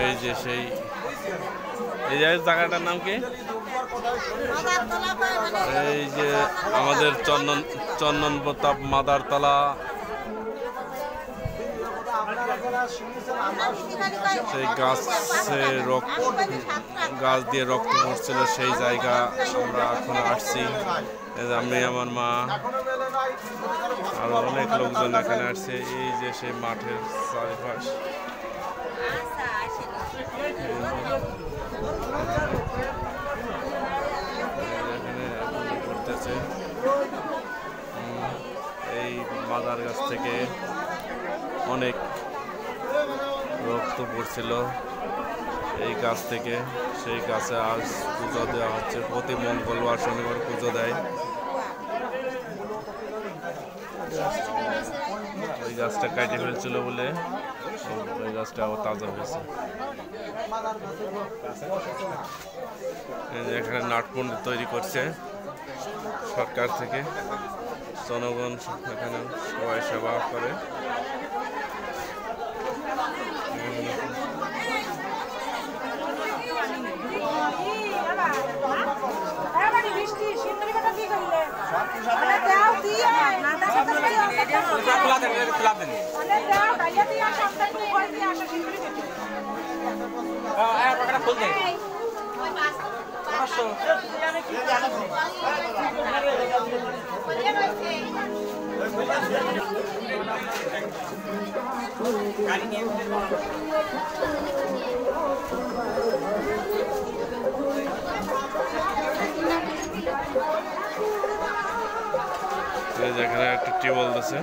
এই যে সেই এই জায়গাটার নাম কি? এই যে আমাদের চন্দন প্রতাপ মাদারতলা, সেই গাছ দিয়ে রক্ত পড়ছিল সেই জায়গা আমরা এখন আসছি। আমি আমার মা আরো অনেক লোকজন এখানে আসছে। এই যে সেই মাঠের চারিপাশ করতেছে। এই মাদার গাছ থেকে অনেক রক্ত পড়ছিল এই গাছ থেকে। সেই গাছে আজ পুজো দেওয়া হচ্ছে। প্রতি মঙ্গলবার শনিবার পুজো দেয়। ওই গাছটা কেটে ফেলছিল বলে ওই গাছটা আবার তাজা হয়েছে। এখানে নাটমন্দির তৈরি করছে সরকার থেকে। জনগণ এখানে সবাই সেবা করে। যেখানে একটা টিউবওয়েল আছে।